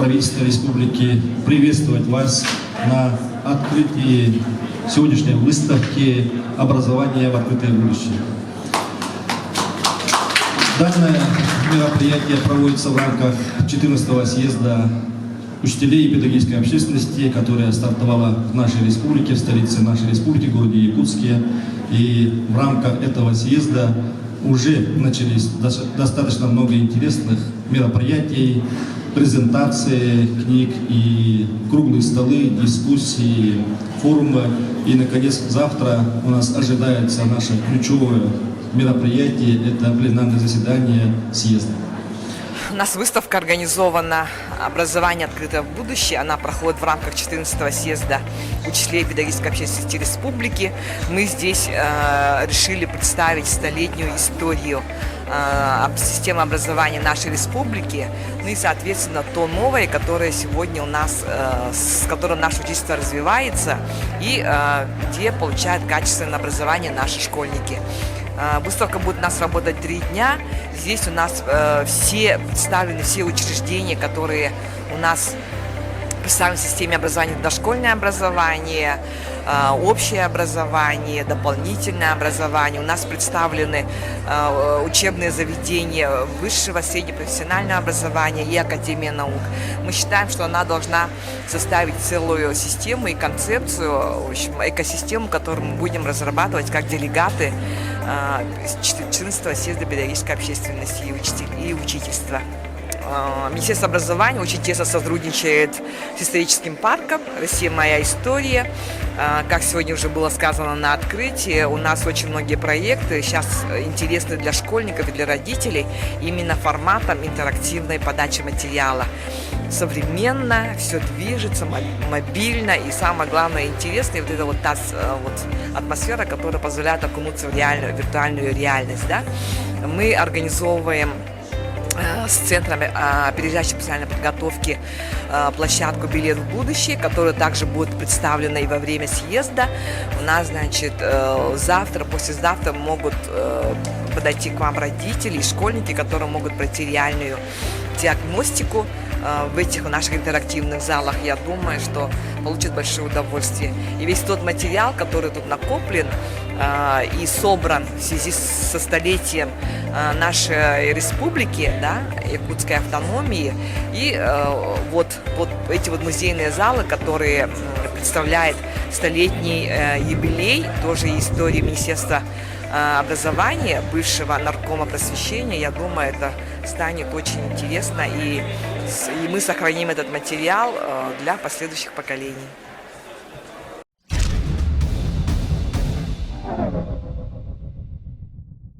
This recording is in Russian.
правительства республики приветствовать вас на открытии сегодняшней выставки «Образование в открытое будущее». Данное мероприятие проводится в рамках 14-го съезда учителей и педагогической общественности, которая стартовала в нашей республике, в столице нашей республики, в городе Якутске. И в рамках этого съезда уже начались достаточно много интересных мероприятий, презентации книг и круглые столы, дискуссии, форумы. И, наконец, завтра у нас ожидается наше ключевое мероприятие, это пленарное заседание съезда. У нас выставка организована «Образование открытое в будущее». Она проходит в рамках 14-го съезда учителей педагогической общественности республики. Мы здесь решили представить столетнюю историю системы образования нашей республики, ну и, соответственно, то новое, которое сегодня у нас, с которым наше учительство развивается и где получают качественное образование наши школьники. Выставка будет у нас работать 3 дня. Здесь у нас представлены все учреждения, которые у нас представлены в системе образования: дошкольное образование, общее образование, дополнительное образование. У нас представлены учебные заведения высшего, среднепрофессионального образования и Академия наук. Мы считаем, что она должна составить целую систему и концепцию, в общем, экосистему, которую мы будем разрабатывать как делегаты 14-го съезда педагогической общественности и учительства. Министерство образования очень тесно сотрудничает с историческим парком «Россия. Моя история». Как сегодня уже было сказано на открытии, у нас очень многие проекты сейчас интересны для школьников и для родителей именно форматом интерактивной подачи материала. Современно, все движется, мобильно и, самое главное, интересно. И вот эта та атмосфера, которая позволяет окунуться в виртуальную реальность. Да? Мы организовываем с Центром опережающей профессиональной подготовки площадку «Билет в будущее», которая также будет представлена и во время съезда. У нас, значит, завтра, послезавтра могут подойти к вам родители и школьники, которые могут пройти реальную диагностику в этих наших интерактивных залах. Я думаю, что получат большое удовольствие. И весь тот материал, который тут накоплен и собран в связи со столетием нашей республики, да, якутской автономии, и вот эти музейные залы, которые представляют столетний юбилей, тоже истории Министерства образования, бывшего наркома просвещения. Я думаю, это станет очень интересно, и мы сохраним этот материал для последующих поколений.